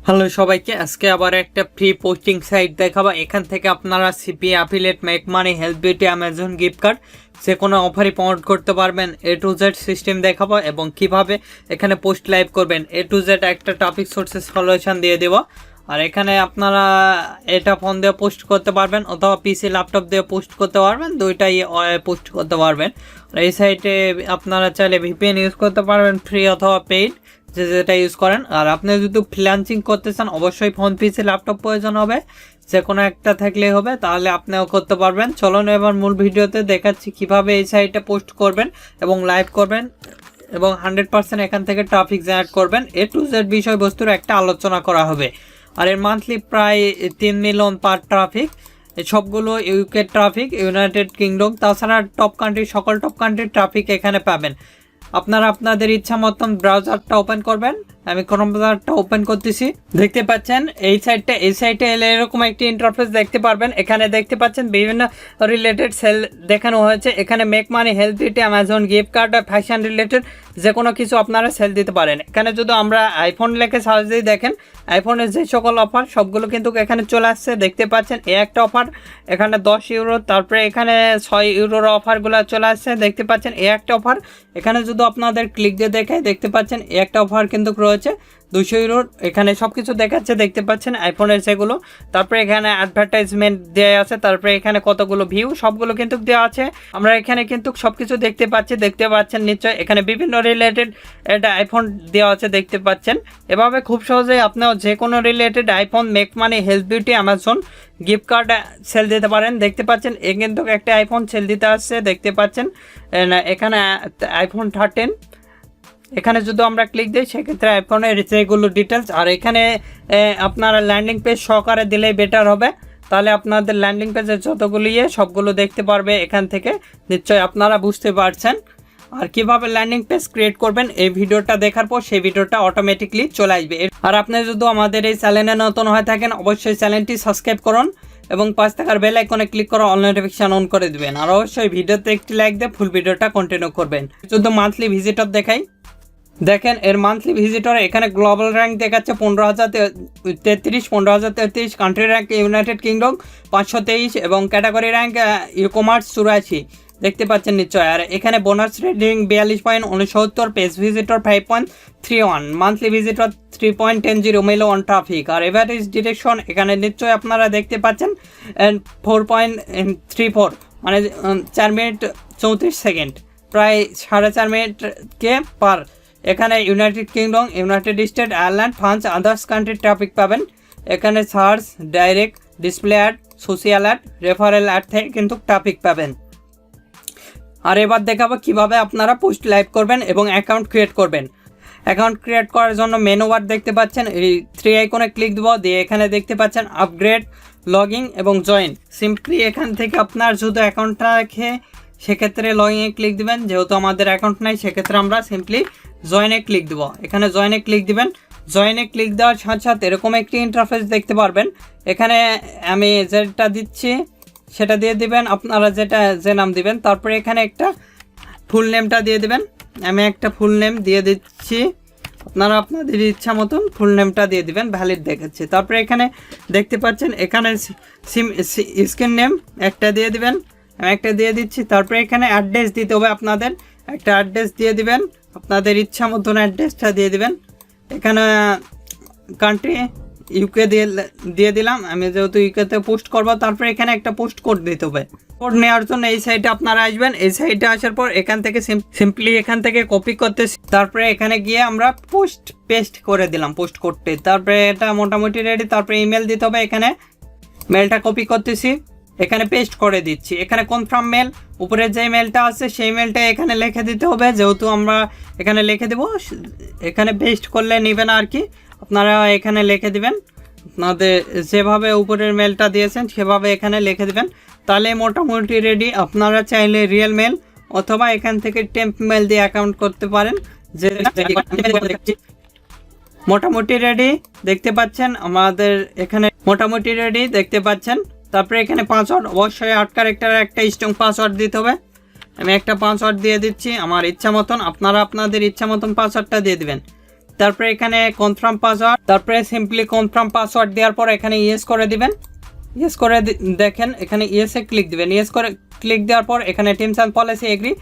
Hello সবাইকে, আজকে আবার একটা ফ্রি পোস্টিং সাইট দেখাবো। এখান থেকে আপনারা CPA, affiliate, make money, health beauty, Amazon gift card যে কোনো অফারই প্রমোট করতে পারবেন। A to Z সিস্টেম দেখাবো এবং কিভাবে এখানে পোস্ট লাইভ করবেন। A to Z একটা টপিক সোর্সেস সলিউশন দিয়ে দেবো। আর এখানে আপনারা এটা ফোন দিয়ে পোস্ট করতে পারবেন অথবা পিসি ল্যাপটপ দিয়ে পোস্ট করতে পারবেন, দুইটাই পোস্ট করতে পারবেন। এই সাইটে আপনারা চাইলে VPN ইউজ করতে পারবেন, ফ্রি অথবা পেইড, যেটা ইউজ করেন। আর আপনি যদি ফ্রিল্যান্সিং করতে চান অবশ্যই ফোন, পিসি, ল্যাপটপ প্রয়োজন হবে, যে কোনো একটা থাকলেই হবে, তাহলে আপনিও করতে পারবেন। চলুন এবার মূল ভিডিওতে দেখাচ্ছি কিভাবে এই সাইটে পোস্ট করবেন এবং লাইভ করবেন এবং 100% এখান থেকে ট্রাফিক জেনারেট করবেন। A to Z বিষয়বস্তুর একটা আলোচনা করা হবে। আর এর মান্থলি প্রায় 3 মিলিয়ন পার ট্রাফিক। সবগুলো ইউকে ট্রাফিক, ইউনাইটেড কিংডম, তাছাড়া টপ কান্ট্রি, সকল টপ কান্ট্রির ট্রাফিক এখানে পাবেন। আপনারা আপনাদের ইচ্ছা মতন ব্রাউজারটা ওপেন করবেন। আমি ক্রোম ব্রাউজারটা ওপেন করতেছি। দেখতে পাচ্ছেন এই সাইটে এলে এরকম একটি ইন্টারফেস দেখতে পারবেন। এখানে দেখতে পাচ্ছেন বিভিন্ন রিলেটেড সেল দেখানো হয়েছে। এখানে make money, health beauty, Amazon gift card, fashion related যে কোনো কিছু আপনারা সেল দিতে পারেন। এখানে যদি আমরা আইফোন লেখে সার্চ দিয়ে দেখেন, আইফোনের যে সকল অফার সবগুলো কিন্তু এখানে চলে আসছে। দেখতে পাচ্ছেন এই একটা অফার, এখানে 10 ইউরো, তারপরে এখানে 6 ইউরোর অফারগুলো চলে আসছে। দেখতে পাচ্ছেন এই একটা অফার, এখানে যদি আপনাদের ক্লিক দিয়ে দেখে দেখতে পাচ্ছেন এই একটা অফার কিন্তু রয়েছে 200 ইউরোর। এখানে সব কিছু দেখাচ্ছে, দেখতে পাচ্ছেন আইফোনের সেগুলো। তারপরে এখানে অ্যাডভার্টাইজমেন্ট দেওয়া আছে, তারপরে এখানে কতগুলো ভিউ সবগুলো কিন্তু দেওয়া আছে। আমরা এখানে কিন্তু সব কিছু দেখতে পাচ্ছেন নিশ্চয়। এখানে বিভিন্ন রিলেটেড এটা আইফোন দেওয়া আছে, দেখতে পাচ্ছেন। এভাবে খুব সহজেই আপনারা যে কোনো related iPhone, make money, health beauty, Amazon gift card sell দিতে পারেন। দেখতে পাচ্ছেন এ কিন্তু একটা আইফোন সেল দিতে আসছে, দেখতে পাচ্ছেন। এখানে আইফোন 13, এখানে যদি আমরা ক্লিক দিই সেক্ষেত্রে আইফোনের যেগুলো ডিটেলস, আর এখানে আপনারা ল্যান্ডিং পেজ সহকারে দিলেই বেটার হবে। তাহলে আপনাদের ল্যান্ডিং পেজের যতগুলো সবগুলো দেখতে পারবে এখান থেকে। নিশ্চয়ই আপনারা বুঝতে পারছেন। আর কিভাবে ল্যান্ডিং পেজ ক্রিয়েট করবেন এই ভিডিওটা দেখার পর সেই ভিডিওটা অটোমেটিকলি চলে আসবে। আর আপনি যদি আমাদের এই চ্যানেলে নতুন হয়ে থাকেন অবশ্যই চ্যানেলটি সাবস্ক্রাইব করুন এবং পাঁচ টাকার বেল আইকনে ক্লিক করে অল নোটিফিকেশন অন করে দিবেন। আর অবশ্যই ভিডিওতে একটি লাইক দিয়ে ফুল ভিডিওটা কন্টিনিউ করবেন। যদি মান্থলি ভিজিটর দেখাই, দেখেন এর মান্থলি ভিজিটর এখানে গ্লোবাল র্যাঙ্ক দেখাচ্ছে 15,033, কান্ট্রি র্যাঙ্ক ইউনাইটেড কিংডম 523 এবং ক্যাটাগরি র্যাঙ্ক ই-কমার্স 84, দেখতে পাচ্ছেন নিশ্চয়। আর এখানে bonus rating 42.69, page visitor 5.31, monthly visitor 3.10 million traffic. আর এভারেজ ডিরেকশন এখানে নিশ্চয় আপনারা দেখতে পাচ্ছেন 4.34, মানে 4 মিনিট 34 সেকেন্ড, প্রায় 4.5 মিনিটকে পার। এখানে United Kingdom, United State, Ireland, France, others কান্ট্রির ট্রাফিক পাবেন। এখানে search, direct, display ad, social ad, referral ad থেকে কিন্তু ট্রাফিক পাবেন। আর এবার দেখাবো কিভাবে আপনারা পোস্ট লাইভ করবেন এবং অ্যাকাউন্ট ক্রিয়েট করবেন। অ্যাকাউন্ট ক্রিয়েট করার জন্য মেনু বার দেখতে পাচ্ছেন, এই 3 আইকনে ক্লিক দেবো, দিয়ে এখানে দেখতে পাচ্ছেন আপগ্রেড, লগইন এবং জয়েন। সিম্পলি এখান থেকে আপনার যদি অ্যাকাউন্টটা রাখে সেক্ষেত্রে লগইনে ক্লিক দিবেন, যেহেতু আমাদের অ্যাকাউন্ট নাই সেক্ষেত্রে আমরা সিম্পলি জয়েনে ক্লিক দেবো। এখানে জয়েনে ক্লিক দিবেন। জয়েনে ক্লিক দেওয়ার সাথে সাথে এরকম একটি ইন্টারফেস দেখতে পারবেন। এখানে আমি যেটা দিচ্ছি সেটা দিয়ে দিবেন, আপনারা যে নাম দিবেন। তারপরে এখানে একটা ফুল নেমটা দিয়ে দিবেন। আমি একটা ফুল নেম দিয়ে দিচ্ছি, আপনারা আপনাদের ইচ্ছা মতন ফুল নেমটা দিয়ে দিবেন, ভ্যালিড দেখাচ্ছে। তারপরে এখানে দেখতে পাচ্ছেন এখানে স্ক্রিন নেম একটা দিয়ে দিবেন, আমি একটা দিয়ে দিচ্ছি। তারপরে এখানে অ্যাড্রেস দিতে হবে, আপনাদের একটা অ্যাড্রেস দিয়ে দিবেন, আপনাদের ইচ্ছা মতন অ্যাড্রেসটা দিয়ে দিবেন। এখানে কান্ট্রি ইউকে দিয়ে দিলাম, আমি যেহেতু ইউকেতে পোস্ট করবো। তারপরে এখানে একটা পোস্ট কোড দিতে হবে। কোড নেওয়ার জন্য এই সাইটে আপনারা আসবেন। এই সাইটে আসার পর এখান থেকে সিম্পলি এখান থেকে কপি করতে, তারপরে এখানে গিয়ে আমরা পেস্ট করে দিলাম পোস্ট করতে। তারপরে এটা মোটামুটি রেডি। তারপরে ইমেল দিতে হবে, এখানে মেলটা কপি করতেছি, এখানে পেস্ট করে দিচ্ছি। এখানে কনফার্ম মেল, উপরে যে মেলটা আছে সেই মেলটা এখানে লিখে দিতে হবে, যেহেতু আমরা এখানে লিখে দেব। এখানে পেস্ট করলে নেবে না আর কি, আপনারা এখানে লিখে দিবেন, আপনাদের যেভাবে উপরের মেলটা দিয়েছেন সেভাবে এখানে লিখে দিবেন। তাহলে মোটামুটি রেডি। আপনারা চাইলে রিয়েল মেল অথবা এখান থেকে টেম্প মেল দিয়ে অ্যাকাউন্ট করতে পারেন। যে মোটামুটি রেডি দেখতে পাচ্ছেন, আমাদের এখানে মোটামুটি রেডি দেখতে পাচ্ছেন। তারপরে এখানে পাসওয়ার্ড অবশ্যই 8 ক্যারেক্টারের একটা স্ট্রং পাসওয়ার্ড দিতে হবে। আমি একটা পাসওয়ার্ড দিয়ে দিচ্ছি আমার ইচ্ছা মতন, আপনারা আপনাদের ইচ্ছা মতন পাসওয়ার্ডটা দিয়ে দিবেন। তারপরে এখানে কনফার্ম পাসওয়ার্ড, তারপরে সিম্পলি কনফার্ম পাসওয়ার্ড দেওয়ার পর এখানে ইয়েস করে দিবেন। ইয়েস করে দেখেন এখানে ইয়েসে ক্লিক দিবেন। ইয়েস করে ক্লিক দেওয়ার পর এখানে টিমস অ্যান্ড পলিসি এগ্রি,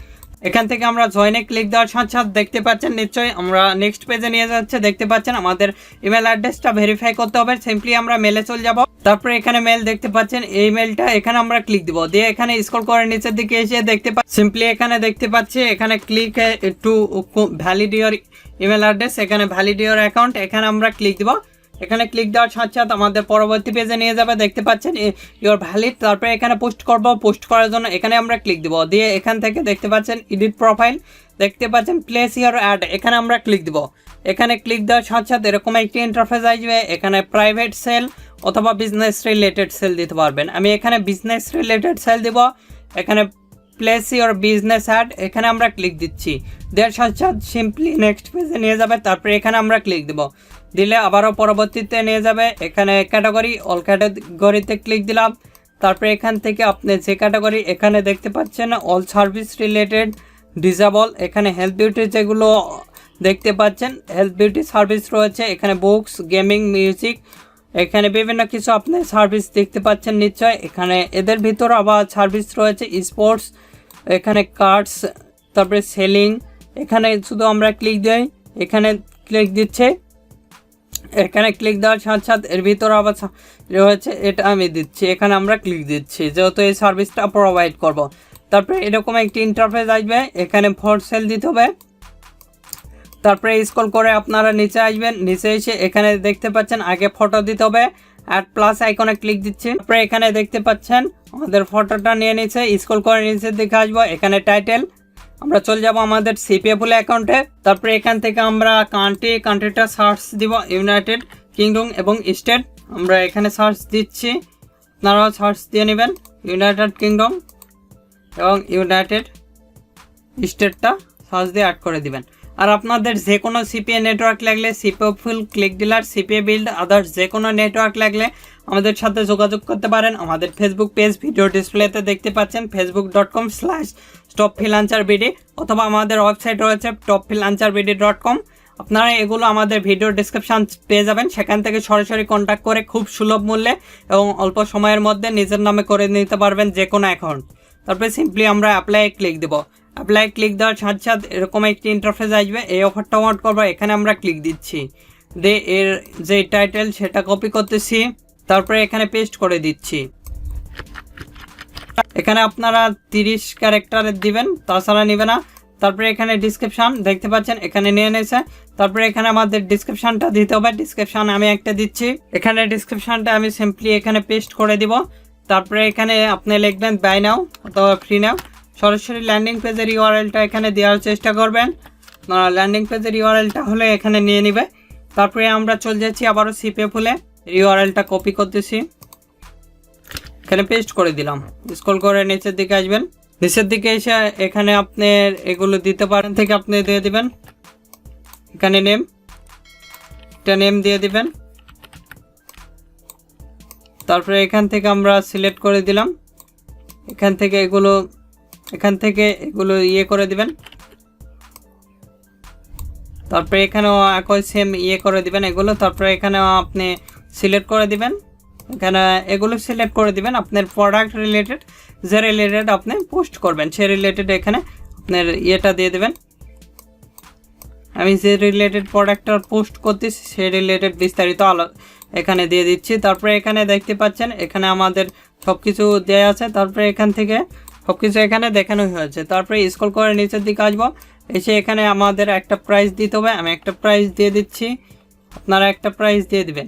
এখান থেকে আমরা জয়েনে ক্লিক দেওয়ার সাথে সাথে দেখতে পাচ্ছেন নিশ্চয়ই আমরা নেক্সট পেজে নিয়ে যাচ্ছে। দেখতে পাচ্ছেন আমাদের ইমেল অ্যাড্রেসটা ভেরিফাই করতে হবে। সিম্পলি আমরা মেলে চলে যাব। তারপরে এখানে মেল দেখতে পাচ্ছেন, এই মেলটা এখানে আমরা ক্লিক দিব, দিয়ে এখানে স্ক্রল করে নিচের দিকে এসে দেখতে পাচ্ছি সিম্পলি এখানে দেখতে পাচ্ছি এখানে click to valid your email address, এখানে ভ্যালিড ইওর অ্যাকাউন্ট, এখানে আমরা ক্লিক দিব। এখানে ক্লিক দেওয়ার সাথে সাথে আমাদের পরবর্তী পেজে নিয়ে যাবে। দেখতে পাচ্ছেন ইওর ভ্যালিড। তারপরে এখানে পোস্ট করব, পোস্ট করার জন্য এখানে আমরা ক্লিক দিব, দিয়ে এখান থেকে দেখতে পাচ্ছেন এডিট প্রোফাইল, দেখতে পাচ্ছেন প্লেস ইওর অ্যাড, এখানে আমরা ক্লিক দিব। এখানে ক্লিক দেওয়ার সাথে সাথে এরকম একটি ইন্টারফেস আসবে। এখানে প্রাইভেট সেল অথবা বিজনেস রিলেটেড সেল দিতে পারবেন। আমি এখানে বিজনেস রিলেটেড সেল দিব। এখানে প্লেস ইওর বিজনেস অ্যাড, এখানে আমরা ক্লিক দিচ্ছি, দেওয়ার সাথে সাথে সিম্পলি নেক্সট পেজে নিয়ে যাবে। তারপরে এখানে আমরা ক্লিক দিব, দিলে আবারও পরবর্তীতে নিয়ে যাবে। এখানে ক্যাটাগরি, অল ক্যাটাগরিতে ক্লিক দিলাম। তারপরে এখান থেকে আপনি যে ক্যাটাগরি এখানে দেখতে পাচ্ছেন অল সার্ভিস রিলেটেড ডিসেবল, এখানে হেলথ বিউটি যেগুলো দেখতে পাচ্ছেন হেলথ বিউটি সার্ভিস রয়েছে, এখানে বুকস, গেমিং, মিউজিক, এখানে বিভিন্ন কিছু আপনি সার্ভিস দেখতে পাচ্ছেন নিশ্চয়। এখানে এদের ভিতর আবার সার্ভিস রয়েছে স্পোর্টস, এখানে কার্ডস, তারপরে সেলিং, এখানে শুধু আমরা ক্লিক দিই, এখানে ক্লিক দিচ্ছে। এখানে ক্লিক দেওয়ার সাথে সাথে এর ভিতরে আবার রয়েছে, এটা আমি দিচ্ছি, এখানে আমরা ক্লিক দিচ্ছি যেহেতু এই সার্ভিসটা প্রোভাইড করব। তারপরে এরকম একটি ইন্টারফেস আসবে, এখানে ফর সেল দিতে হবে। তারপরে স্ক্রল করে আপনারা নিচে আসবেন, নিচে এসে এখানে দেখতে পাচ্ছেন আগে ফটো দিতে হবে, অ্যাড প্লাস আইকনে ক্লিক দিচ্ছি। তারপরে এখানে দেখতে পাচ্ছেন আমাদের ফটোটা নিয়ে নিচ্ছে, স্ক্রল করে নিচের দিকে আসবো, এখানে টাইটেল, আমরা চলে যাব আমাদের সিপিএ ফুল অ্যাকাউন্টে। তারপরে এখান থেকে আমরা কান্ট্রিটা সার্চ দিব ইউনাইটেড কিংডম এবং স্টেট, আমরা এখানে সার্চ দিচ্ছি, আপনারাও সার্চ দিয়ে নেবেন ইউনাইটেড কিংডম এবং ইউনাইটেড স্টেটটা সার্চ দিয়ে অ্যাড করে দিবেন। আর আপনাদের যে কোনো সিপিএ নেটওয়ার্ক লাগলে, CPA full, click dealer, CPA build, others যে কোনো নেটওয়ার্ক লাগলে আমাদের সাথে যোগাযোগ করতে পারেন। আমাদের ফেসবুক পেজ ভিডিও ডিসপ্লেতে দেখতে পাচ্ছেন facebook.com/topfreelancerbd, অথবা আমাদের ওয়েবসাইট রয়েছে topfreelancerbd.com। আপনারা এগুলো আমাদের ভিডিও ডিসক্রিপশন পেয়ে যাবেন, সেখান থেকে সরাসরি কন্ট্যাক্ট করে খুব সুলভ মূল্যে এবং অল্প সময়ের মধ্যে নিজের নামে করে নিতে পারবেন যে কোনো অ্যাকাউন্ট। তারপরে সিম্পলি আমরা অ্যাপ্লাই ক্লিক দেব। অ্যাপ্লাই ক্লিক দেওয়ার সাথে সাথে এরকম একটি ইন্টারফেস আসবে, এই অফারটা ওয়ান্ট করবো, এখানে আমরা ক্লিক দিচ্ছি, দিয়ে এর যে টাইটেল সেটা কপি করতেছি, তারপরে এখানে পেস্ট করে দিচ্ছি। এখানে আপনারা 30 ক্যারেক্টারের দিবেন, তাছাড়া নেবে না। তারপরে এখানে ডিসক্রিপশান দেখতে পাচ্ছেন এখানে নিয়ে নিয়েছে। তারপরে এখানে আমাদের ডিসক্রিপশানটা দিতে হবে, ডিসক্রিপশান আমি একটা দিচ্ছি, এখানে ডিসক্রিপশানটা আমি সিম্পলি এখানে পেস্ট করে দিব। তারপরে এখানে আপনি লিখবেন বাই নাও অথবা ফ্রি নাও। সরাসরি ল্যান্ডিং পেজের ইউআরএলটা এখানে দেওয়ার চেষ্টা করবেন, ল্যান্ডিং পেজের ইউআরএলটা হলে এখানে নিয়ে নিবে। তারপরে আমরা চলে যাচ্ছি আবারও সিপিএ ফুলে, ইউআরএলটা কপি করতেছি, এখানে পেস্ট করে দিলাম। স্ক্রল করে নিচের দিকে আসবেন, নিচের দিকে এসে এখানে আপনি এগুলো দিতে পারেন, থেকে আপনি দিয়ে দিবেন এখানে নেম, একটা নেম দিয়ে দিবেন। তারপরে এখান থেকে আমরা সিলেক্ট করে দিলাম, এখান থেকে এগুলো ইয়ে করে দিবেন। তারপরে এখানেও একই সেম ইয়ে করে দিবেন এগুলো। তারপরে এখানে আপনি সিলেক্ট করে দিবেন, এখানে এগুলো সিলেক্ট করে দিবেন আপনার প্রোডাক্ট রিলেটেড, যে রিলেটেড আপনি পোস্ট করবেন সে রিলেটেড এখানে আপনার ইয়েটা দিয়ে দেবেন। আমি যে রিলেটেড প্রোডাক্টটা পোস্ট করতেছি সে রিলেটেড বিস্তারিত এখানে দিয়ে দিচ্ছি। তারপরে এখানে দেখতে পাচ্ছেন এখানে আমাদের সব কিছু দেওয়া আছে। তারপরে এখান থেকে সব কিছু এখানে দেখানো হয়েছে। তারপরে স্ক্রল করে নিচের দিকে আসবো, এসে এখানে আমাদের একটা প্রাইস দিতে হবে, আমি একটা প্রাইস দিয়ে দিচ্ছি, আপনারা একটা প্রাইস দিয়ে দিবেন।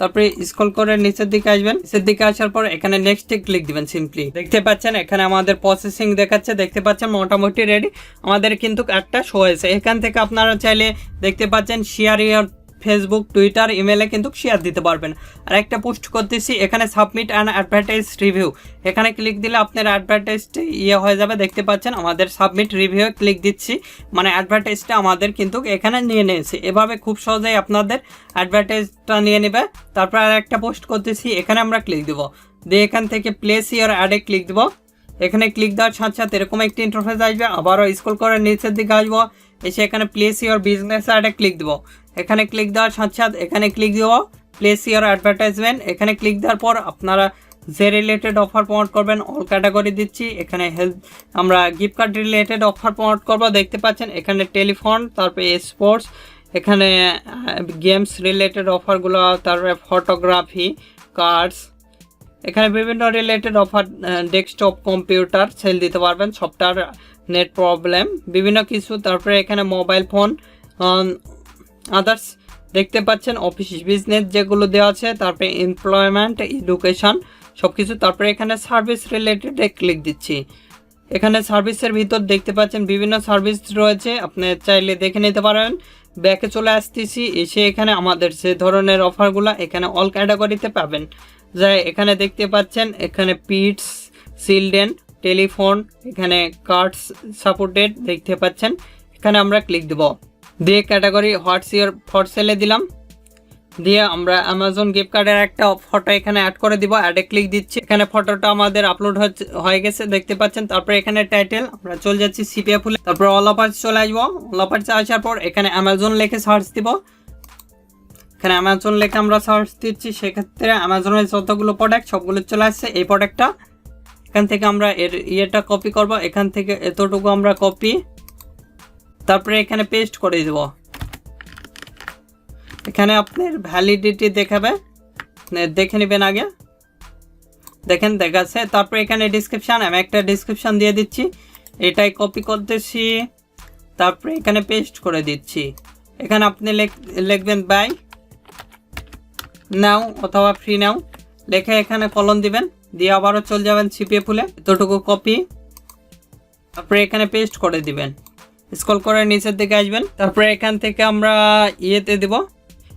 তারপরে স্ক্রল করে নিচের দিকে আসবেন, নিচের দিকে আসার পর এখানে নেক্সটে ক্লিক দিবেন। সিম্পলি দেখতে পাচ্ছেন এখানে আমাদের প্রসেসিং দেখাচ্ছে, দেখতে পাচ্ছেন মোটামুটি রেডি, আমাদের কিন্তু একটা শো হয়েছে। এখান থেকে আপনারা চাইলে দেখতে পাচ্ছেন শেয়ার ইয়ার ফেসবুক, টুইটার, ইমেলে কিন্তু শেয়ার দিতে পারবেন। আর একটা পোস্ট করতেছি, এখানে সাবমিট অ্যান্ড অ্যাডভার্টাইজ রিভিউ, এখানে ক্লিক দিলে আপনার অ্যাডভার্টাইজটা হয়ে যাবে। দেখতে পাচ্ছেন আমাদের সাবমিট রিভিউ ক্লিক দিচ্ছি, মানে অ্যাডভার্টাইজটা আমাদের কিন্তু এখানে নিয়ে নিয়েছে। এভাবে খুব সহজেই আপনাদের অ্যাডভার্টাইজটা নিয়ে নেবে। তারপর আর একটা পোস্ট করতেছি, এখানে আমরা ক্লিক দেবো, দিয়ে এখান থেকে প্লেস ইওর অ্যাডে ক্লিক দেবো। এখানে ক্লিক দেওয়ার সাথে সাথে এরকম একটি ইন্টারফেস আসবে, আবারও স্ক্রল করে নিচের দিকে আসবো, এসে এখানে প্লেস ইওর বিজনেস অ্যাডে ক্লিক দেবো। এখানে ক্লিক দেওয়ার সাথে সাথে এখানে ক্লিক দেবো প্লেস ইওর অ্যাডভার্টাইজমেন্ট। এখানে ক্লিক দেওয়ার পর আপনারা যে রিলেটেড অফার প্রমোট করবেন অল ক্যাটাগরি দিচ্ছি। এখানে হেলথ আমরা gift card related offer promote করবো, দেখতে পাচ্ছেন এখানে টেলিফোন, তারপরে স্পোর্টস, এখানে গেমস রিলেটেড অফারগুলো, তারপরে ফটোগ্রাফি, কার্ডস, এখানে বিভিন্ন related offer, desktop computer sell দিতে পারবেন, সফটওয়্যার, নেট প্রবলেম, বিভিন্ন কিছু। তারপরে এখানে মোবাইল ফোন, আদার্স দেখতে পাচ্ছেন অফিস বিজনেস যেগুলো দেওয়া আছে, তারপরে এমপ্লয়মেন্ট, এডুকেশন সব কিছু। তারপরে এখানে সার্ভিস রিলেটেডে ক্লিক দিচ্ছি। এখানে সার্ভিসের ভিতর দেখতে পাচ্ছেন বিভিন্ন সার্ভিস রয়েছে, আপনি চাইলে দেখে নিতে পারেন। ব্যাকে চলে আসতেছি, এসে এখানে আমাদের যে ধরনের অফারগুলো এখানে অল ক্যাটাগরিতে পাবেন। যা এখানে দেখতে পাচ্ছেন এখানে পিটস, চিলড্রেন, টেলিফোন, এখানে কার্ডস সাপোর্টেড দেখতে পাচ্ছেন। এখানে আমরা ক্লিক দেব, দিয়ে ক্যাটাগরি হোয়াটস ইওর ফর সেলে দিলাম, দিয়ে আমরা অ্যামাজন গিফট কার্ডের একটা ফটো এখানে অ্যাড করে দিব। অ্যাডে ক্লিক দিচ্ছি, এখানে ফটোটা আমাদের আপলোড হয়ে গেছে দেখতে পাচ্ছেন। তারপরে এখানে টাইটেল আমরা চলে যাচ্ছি সিপিএ ফুলে, তারপর অল অফার্স চলে আসবো। অল অফার্স আসার পর এখানে অ্যামাজন লিখে সার্চ দিব। এখানে অ্যামাজন লিখে আমরা সার্চ দিচ্ছি, সেক্ষেত্রে অ্যামাজনের যতগুলো প্রোডাক্ট সবগুলো চলে আসছে। এই প্রোডাক্টটা এখান থেকে আমরা এর ইয়েটা কপি করব, এখান থেকে এতটুকু আমরা কপি, তারপরে এখানে পেস্ট করে দেব। এখানে আপনার ভ্যালিডিটি দেখাবে, দেখে নেবেন আগে, দেখেন দেখাচ্ছে। তারপরে এখানে ডিসক্রিপশান, আমি একটা ডিসক্রিপশান দিয়ে দিচ্ছি, এটাই কপি করতেছি, তারপরে এখানে পেস্ট করে দিচ্ছি। এখানে আপনি লিখবেন বাই নাও অথবা ফ্রি নাও, লেখে এখানে কলন দিবেন, দিয়ে আবারও চলে যাবেন সিপিএ ফুলে, এতটুকু কপি, তারপরে এখানে পেস্ট করে দিবেন। স্ক্রল করে নিচের দিকে আসবেন, তারপরে এখান থেকে আমরা ইয়েতে দেব।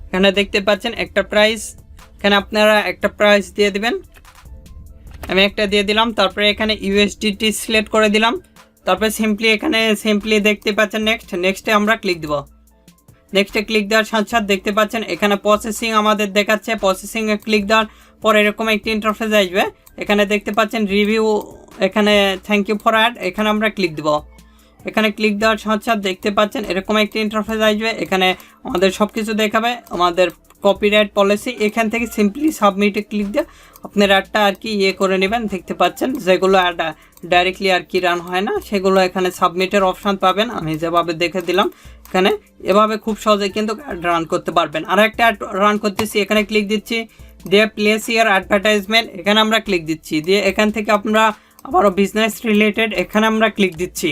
এখানে দেখতে পাচ্ছেন একটা প্রাইস, এখানে আপনারা একটা প্রাইস দিয়ে দিবেন, আমি একটা দিয়ে দিলাম। তারপরে এখানে ইউএসডিটি সিলেক্ট করে দিলাম, তারপরে এখানে সিম্পলি দেখতে পাচ্ছেন নেক্সটে আমরা ক্লিক দেব। নেক্সটে ক্লিক দেওয়ার সাথে সাথে দেখতে পাচ্ছেন এখানে প্রসেসিং আমাদের দেখাচ্ছে। প্রসেসিংয়ে ক্লিক দেওয়ার পর এরকম একটি ইন্টারফেস আসবে, এখানে দেখতে পাচ্ছেন রিভিউ, এখানে থ্যাংক ইউ ফর অ্যাড, এখানে আমরা ক্লিক দেব। এখানে ক্লিক দেওয়ার সাথে সাথে দেখতে পাচ্ছেন এরকম একটি ইন্টারফেস আসবে, এখানে আমাদের সব কিছু দেখাবে, আমাদের কপিরাইট পলিসি। এখান থেকে সিম্পলি সাবমিটে ক্লিক দিয়ে আপনার অ্যাডটা আর কি ইয়ে করে নেবেন। দেখতে পাচ্ছেন যেগুলো অ্যাড ডাইরেক্টলি আর কি রান হয় না, সেগুলো এখানে সাবমিটের অপশান পাবেন, আমি যেভাবে দেখে দিলাম। এখানে এভাবে খুব সহজে কিন্তু অ্যাড রান করতে পারবেন। আর একটা অ্যাড রান করতেছি, এখানে ক্লিক দিচ্ছি, দিয়ে প্লেস ইয়ার অ্যাডভার্টাইজমেন্ট, এখানে আমরা ক্লিক দিচ্ছি, দিয়ে এখান থেকে আমরা আবারও বিজনেস রিলেটেড এখানে আমরা ক্লিক দিচ্ছি।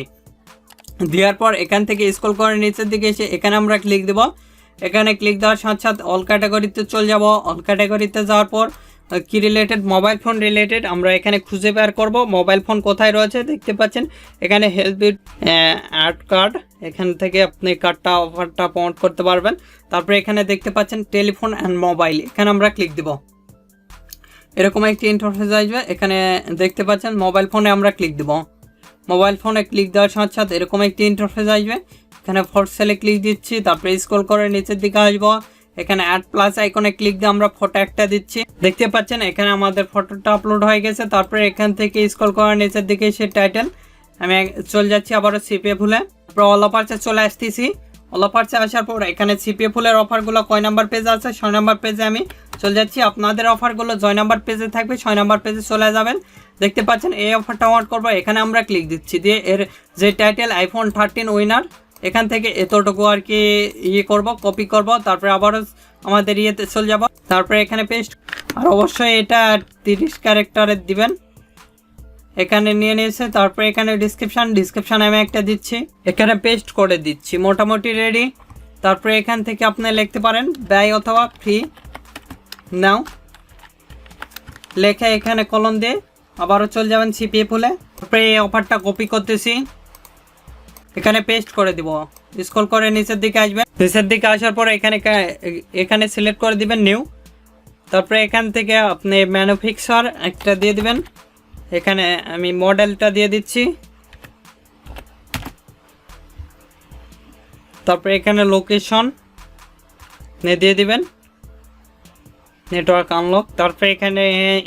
দেওয়ার পর এখান থেকে স্ক্রল করে নিচের দিকে এসে এখানে আমরা ক্লিক দেব। এখানে ক্লিক দেওয়ার সাথে সাথে অল ক্যাটাগরিতে চলে যাব। অল ক্যাটাগরিতে যাওয়ার পর কি রিলেটেড, মোবাইল ফোন রিলেটেড আমরা এখানে খুঁজে বের করব মোবাইল ফোন কোথায় রয়েছে। দেখতে পাচ্ছেন এখানে হেল্প ইট অ্যাড কার্ড, এখান থেকে আপনি কার্ডটা অফারটা প্রমোট করতে পারবেন। তারপরে এখানে দেখতে পাচ্ছেন টেলিফোন অ্যান্ড মোবাইল, এখানে আমরা ক্লিক দেব। এরকম একটি ইন্টারফেস আসবে, এখানে দেখতে পাচ্ছেন মোবাইল ফোনে আমরা ক্লিক দেব। মোবাইল ফোনে ক্লিক দেওয়ার সাথে সাথে এরকম একটি ইন্টারফেস আসবে, এখানে ফর সেলে ক্লিক দিচ্ছি, তারপরে স্ক্রল করে নিচের দিকে আসবো, এখানে অ্যাড প্লাস আইকনে ক্লিক দিয়ে আমরা ফটো একটা দিচ্ছি। দেখতে পাচ্ছেন এখানে আমাদের ফটোটা আপলোড হয়ে গেছে। তারপরে এখান থেকে স্ক্রল করে নিচের দিকে এসে টাইটেল, আমি চলে যাচ্ছি আবারও সিপিএ ফুলে, তারপরে অল অফার্সে চলে আসতেছি। অল অফার্সে আসার পর এখানে সিপিএ ফুলের অফারগুলো কয় নাম্বার পেজে আছে, 6 নাম্বার পেজে আমি চলে যাচ্ছি। আপনাদের অফারগুলো 6 নাম্বার পেজে থাকবে, 6 নাম্বার পেজে চলে যাবেন। দেখতে পাচ্ছেন এই অফারটা অন করবো, এখানে আমরা ক্লিক দিচ্ছি, দিয়ে এর যে টাইটেল আইফোন 13 উইনার, এখান থেকে এতটুকু আর কি ইয়ে করব, কপি করব, তারপরে আবারও আমাদের ইয়েতে চলে যাব, তারপরে এখানে পেস্ট। আর অবশ্যই এটা 30 ক্যারেক্টারের দিবেন, এখানে নিয়ে নিয়েছে। তারপরে এখানে ডিসক্রিপশান আমি একটা দিচ্ছি, এখানে পেস্ট করে দিচ্ছি, মোটামুটি রেডি। তারপরে এখান থেকে আপনি লিখতে পারেন ব্যয় অথবা ফ্রি নাও, লেখে এখানে কলম দিয়ে আবারও চলে যাবেন সিপিএ ফুলে। তারপরে এই অফারটা কপি করতেছি, এখানে পেস্ট করে দিব, স্ক্রল করে নিচের দিকে আসবেন। নিচের দিকে আসার পর এখানে সিলেক্ট করে দিবেন নিউ, তারপরে এখান থেকে আপনি ম্যানুফ্যাকচার একটা দিয়ে দিবেন, এখানে আমি মডেলটা দিয়ে দিচ্ছি। তারপরে এখানে লোকেশন দিয়ে দিবেন, নেটওয়ার্ক আনলক, তারপরে এখানে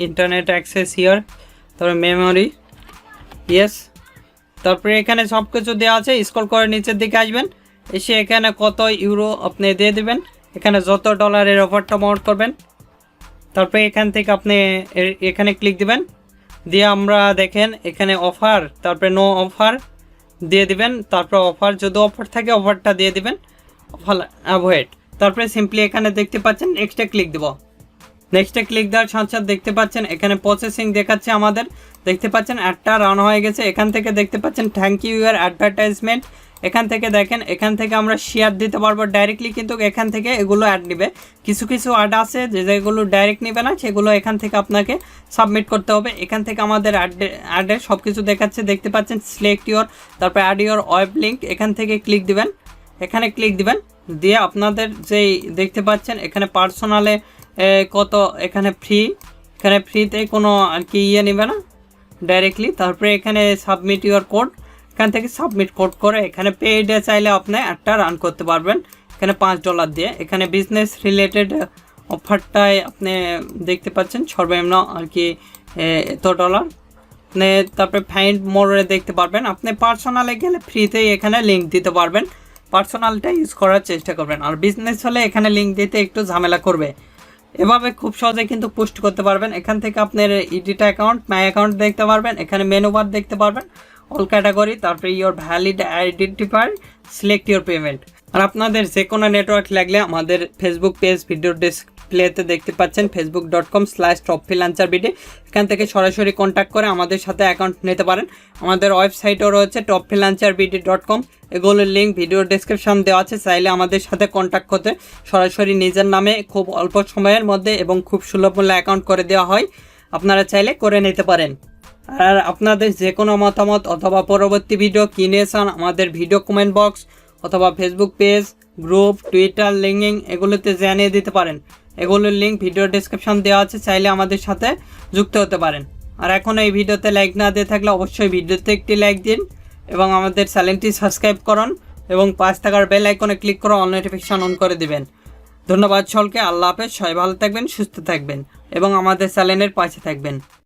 ইন্টারনেট অ্যাক্সেস হিয়ার, তারপরে মেমোরি ইয়েস। তারপরে এখানে সব কিছু দেওয়া আছে, স্ক্রল করে নিচের দিকে আসবেন, এসে এখানে কত ইউরো আপনি দিয়ে দেবেন, এখানে যত ডলারের অফারটা মাউন্ট করবেন, তারপরে এখান থেকে আপনি এখানে ক্লিক দিবেন, দিয়ে আমরা দেখেন এখানে অফার, তারপরে নো অফার দিয়ে দিবেন, তারপর অফার যদি অফার থাকে অফারটা দিয়ে দিবেন, অফার অ্যাভয়েড, তারপরে সিম্পলি এখানে দেখতে পাচ্ছেন নেক্সটে ক্লিক দেবো। নেক্সটে ক্লিক দেওয়ার সাথে সাথে দেখতে পাচ্ছেন এখানে প্রসেসিং দেখাচ্ছে আমাদের, দেখতে পাচ্ছেন অ্যাডটা রান হয়ে গেছে। এখান থেকে দেখতে পাচ্ছেন থ্যাংক ইউ ইয়ার অ্যাডভার্টাইজমেন্ট, এখান থেকে দেখেন এখান থেকে আমরা শেয়ার দিতে পারবো ডাইরেক্টলি, কিন্তু এখান থেকে এগুলো অ্যাড নেবে। কিছু কিছু অ্যাড আছে যেগুলো ডাইরেক্ট নেবে না, সেগুলো এখান থেকে আপনাকে সাবমিট করতে হবে। এখান থেকে আমাদের অ্যাডের সব কিছু দেখাচ্ছে, দেখতে পাচ্ছেন সিলেক্ট ইউর, তারপর অ্যাড ইউর ওয়েব লিঙ্ক, এখান থেকে ক্লিক দিবেন, এখানে ক্লিক দিবেন, দিয়ে আপনাদের যেই দেখতে পাচ্ছেন এখানে পার্সোনালে কত, এখানে ফ্রি, এখানে ফ্রিতে কোনো আর কি নেবে না ডাইরেক্টলি। তারপরে এখানে সাবমিট ইউর কোড, এখান থেকে সাবমিট কোড করে এখানে পেইডে চাইলে আপনি একটা রান করতে পারবেন এখানে $5 দিয়ে। এখানে বিজনেস রিলেটেড অফারটায় আপনি দেখতে পাচ্ছেন সর্বনিম্ন আর কি এত ডলার, আপনি তারপরে ফাইন্ড মোরে দেখতে পারবেন। আপনি পার্সোনালে গেলে ফ্রিতেই এখানে লিঙ্ক দিতে পারবেন, পার্সোনালটা ইউজ করার চেষ্টা করবেন। আর বিজনেস হলে এখানে লিঙ্ক দিতে একটু ঝামেলা করবে। এভাবে খুব সহজে কিন্তু পোস্ট করতে পারবেন। এখান থেকে আপনার এডিট অ্যাকাউন্ট, মাই অ্যাকাউন্ট দেখতে পারবেন, এখানে মেনু বার দেখতে পারবেন, অল ক্যাটাগরি, তারপরে your valid identifier, select your payment. আর আপনাদের যে কোনো নেটওয়ার্ক লাগলে আমাদের ফেসবুক পেজ ভিডিও ডিসপ্লেতে দেখতে পাচ্ছেন facebook.com/topfreelancerbd, এখান থেকে সরাসরি কন্ট্যাক্ট করে আমাদের সাথে অ্যাকাউন্ট নিতে পারেন। আমাদের ওয়েবসাইটও রয়েছে topfreelancerbd.com, এগুলোর লিঙ্ক ভিডিও ডেসক্রিপশন দেওয়া আছে, চাইলে আমাদের সাথে কন্ট্যাক্ট করতে সরাসরি নিজের নামে খুব অল্প সময়ের মধ্যে এবং খুব সুলভ মূল্যে অ্যাকাউন্ট করে দেওয়া হয়, আপনারা চাইলে করে নিতে পারেন। আর আপনাদের যে কোনো মতামত অথবা পরবর্তী ভিডিও কী নিয়ে চান আমাদের ভিডিও কমেন্ট বক্স অথবা Facebook page, group, Twitter, linking এগুলোতে জানিয়ে দিতে পারেন। এগুলোর লিঙ্ক ভিডিও ডেসক্রিপশন দেওয়া আছে, চাইলে আমাদের সাথে যুক্ত হতে পারেন। আর এখন এই ভিডিওতে লাইক না দিয়ে থাকলে অবশ্যই ভিডিওতে একটি লাইক দিন এবং আমাদের চ্যানেলটি সাবস্ক্রাইব করুন এবং পাশে থাকার বেল আইকনে ক্লিক করে অল নোটিফিকেশন অন করে দিবেন। ধন্যবাদ সকলকে, আল্লাহ হাফেজ, সবাই ভালো থাকবেন, সুস্থ থাকবেন এবং আমাদের চ্যানেলের পাশে থাকবেন।